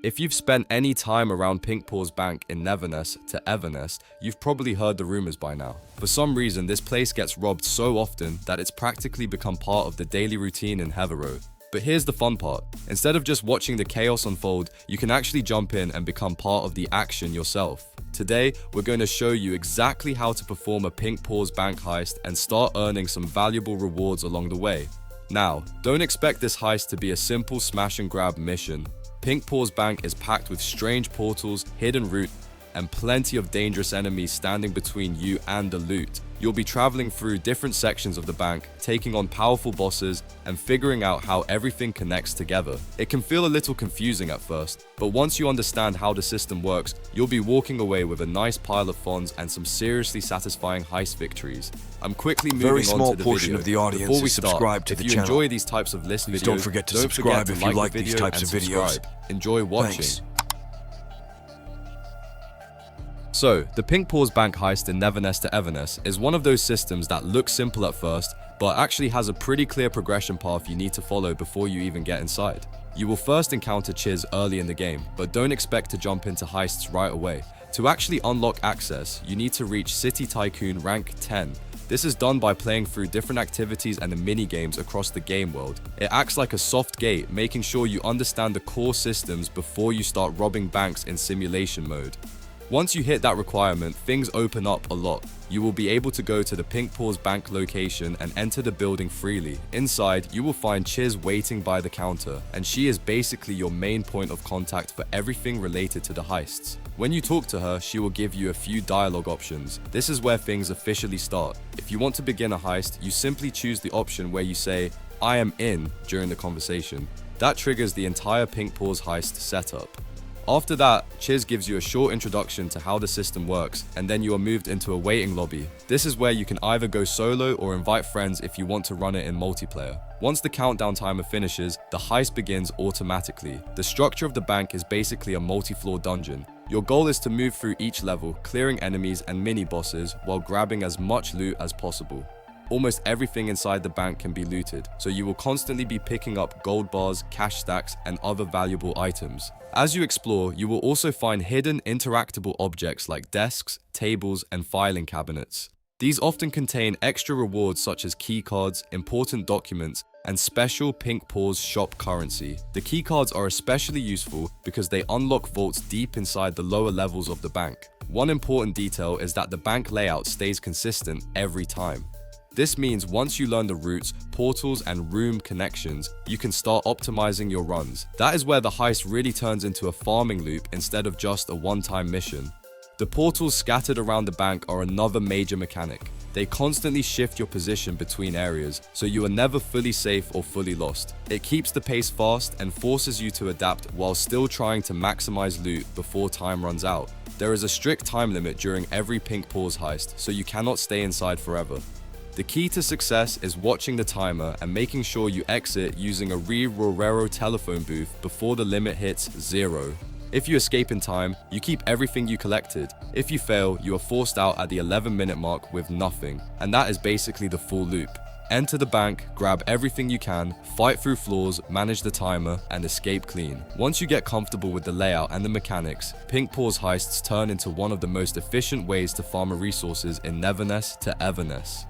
If you've spent any time around Pink Paws Bank in Neverness to Everness, you've probably heard the rumors by now. For some reason, this place gets robbed so often that it's practically become part of the daily routine in Heathrow. But here's the fun part. Instead of just watching the chaos unfold, you can actually jump in and become part of the action yourself. Today, we're going to show you exactly how to perform a Pink Paws Bank heist and start earning some valuable rewards along the way. Now, don't expect this heist to be a simple smash and grab mission. Pink Paws Bank is packed with strange portals, hidden routes, and plenty of dangerous enemies standing between you and the loot. You'll be traveling through different sections of the bank, taking on powerful bosses, and figuring out how everything connects together. It can feel a little confusing at first, but once you understand how the system works, you'll be walking away with a nice pile of funds and some seriously satisfying heist victories. I'm quickly moving on to the portion video. of the audience Before we is start, subscribed to if the you channel. enjoy these types of list Please videos, don't forget to subscribe if you like these types of videos. subscribe. Enjoy watching. Thanks. So, the Pink Paws Bank Heist in Neverness to Everness is one of those systems that looks simple at first, but actually has a pretty clear progression path you need to follow before you even get inside. You will first encounter Chiz early in the game, but don't expect to jump into heists right away. To actually unlock access, you need to reach City Tycoon rank 10. This is done by playing through different activities and the mini-games across the game world. It acts like a soft gate, making sure you understand the core systems before you start robbing banks in simulation mode. Once you hit that requirement, things open up a lot. You will be able to go to the Pink Paws Bank location and enter the building freely. Inside, you will find Chiz waiting by the counter, and she is basically your main point of contact for everything related to the heists. When you talk to her, she will give you a few dialogue options. This is where things officially start. If you want to begin a heist, you simply choose the option where you say, "I am in," during the conversation. That triggers the entire Pink Paws heist setup. After that, Chiz gives you a short introduction to how the system works, and then you are moved into a waiting lobby. This is where you can either go solo or invite friends if you want to run it in multiplayer. Once the countdown timer finishes, the heist begins automatically. The structure of the bank is basically a multi-floor dungeon. Your goal is to move through each level, clearing enemies and mini-bosses while grabbing as much loot as possible. Almost everything inside the bank can be looted, so you will constantly be picking up gold bars, cash stacks, and other valuable items. As you explore, you will also find hidden interactable objects like desks, tables, and filing cabinets. These often contain extra rewards such as keycards, important documents, and special Pink Paws shop currency. The keycards are especially useful because they unlock vaults deep inside the lower levels of the bank. One important detail is that the bank layout stays consistent every time. This means once you learn the routes, portals, and room connections, you can start optimizing your runs. That is where the heist really turns into a farming loop instead of just a one-time mission. The portals scattered around the bank are another major mechanic. They constantly shift your position between areas, so you are never fully safe or fully lost. It keeps the pace fast and forces you to adapt while still trying to maximize loot before time runs out. There is a strict time limit during every Pink Paws heist, so you cannot stay inside forever. The key to success is watching the timer and making sure you exit using a Rorero telephone booth before the limit hits 0. If you escape in time, you keep everything you collected. If you fail, you are forced out at the 11-minute mark with nothing, and that is basically the full loop. Enter the bank, grab everything you can, fight through floors, manage the timer, and escape clean. Once you get comfortable with the layout and the mechanics, Pink Paws heists turn into one of the most efficient ways to farm resources in Neverness to Everness.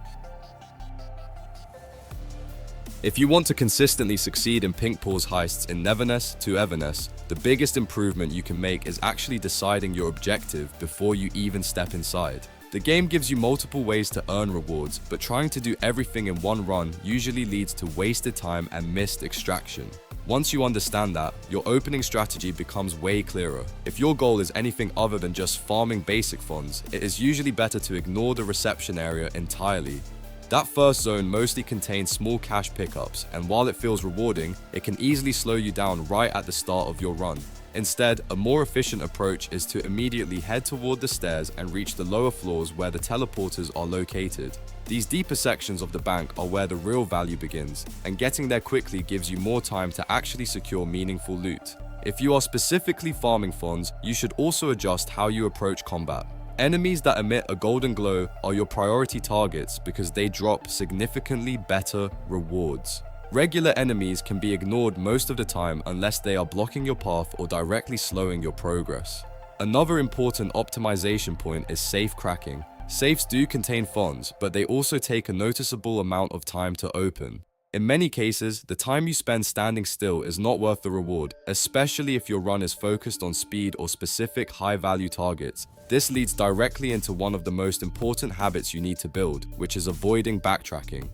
If you want to consistently succeed in Pink Paws heists in Neverness to Everness, the biggest improvement you can make is actually deciding your objective before you even step inside. The game gives you multiple ways to earn rewards, but trying to do everything in one run usually leads to wasted time and missed extraction. Once you understand that, your opening strategy becomes way clearer. If your goal is anything other than just farming basic funds, it is usually better to ignore the reception area entirely. That first zone mostly contains small cash pickups, and while it feels rewarding, it can easily slow you down right at the start of your run. Instead, a more efficient approach is to immediately head toward the stairs and reach the lower floors where the teleporters are located. These deeper sections of the bank are where the real value begins, and getting there quickly gives you more time to actually secure meaningful loot. If you are specifically farming funds, you should also adjust how you approach combat. Enemies that emit a golden glow are your priority targets because they drop significantly better rewards. Regular enemies can be ignored most of the time unless they are blocking your path or directly slowing your progress. Another important optimization point is safe cracking. Safes do contain funds, but they also take a noticeable amount of time to open. In many cases, the time you spend standing still is not worth the reward, especially if your run is focused on speed or specific high-value targets. This leads directly into one of the most important habits you need to build, which is avoiding backtracking.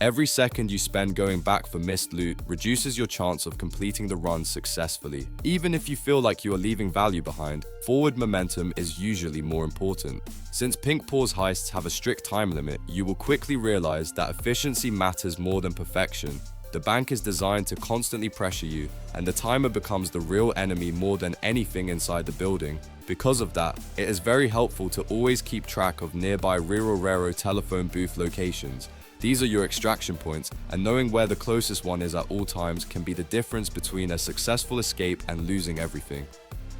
Every second you spend going back for missed loot reduces your chance of completing the run successfully. Even if you feel like you are leaving value behind, forward momentum is usually more important. Since Pink Paws heists have a strict time limit, you will quickly realize that efficiency matters more than perfection. The bank is designed to constantly pressure you, and the timer becomes the real enemy more than anything inside the building. Because of that, it is very helpful to always keep track of nearby Rirorero telephone booth locations. These are your extraction points, and knowing where the closest one is at all times can be the difference between a successful escape and losing everything.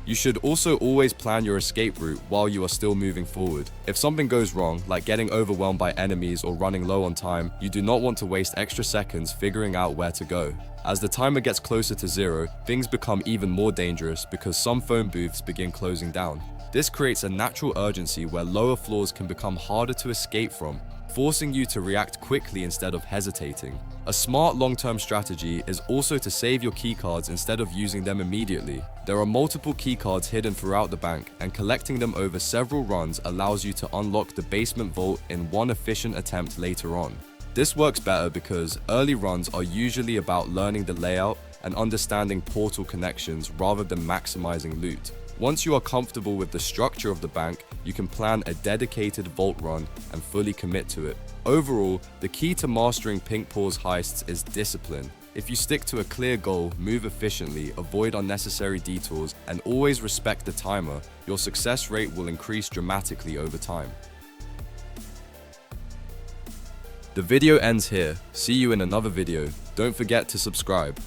You should also always plan your escape route while you are still moving forward. If something goes wrong, like getting overwhelmed by enemies or running low on time, you do not want to waste extra seconds figuring out where to go. As the timer gets closer to zero, things become even more dangerous because some phone booths begin closing down. This creates a natural urgency where lower floors can become harder to escape from, forcing you to react quickly instead of hesitating. A smart long-term strategy is also to save your keycards instead of using them immediately. There are multiple keycards hidden throughout the bank, and collecting them over several runs allows you to unlock the basement vault in one efficient attempt later on. This works better because early runs are usually about learning the layout and understanding portal connections rather than maximizing loot. Once you are comfortable with the structure of the bank, you can plan a dedicated vault run and fully commit to it. Overall, the key to mastering Pink Paws heists is discipline. If you stick to a clear goal, move efficiently, avoid unnecessary detours, and always respect the timer, your success rate will increase dramatically over time. The video ends here. See you in another video. Don't forget to subscribe.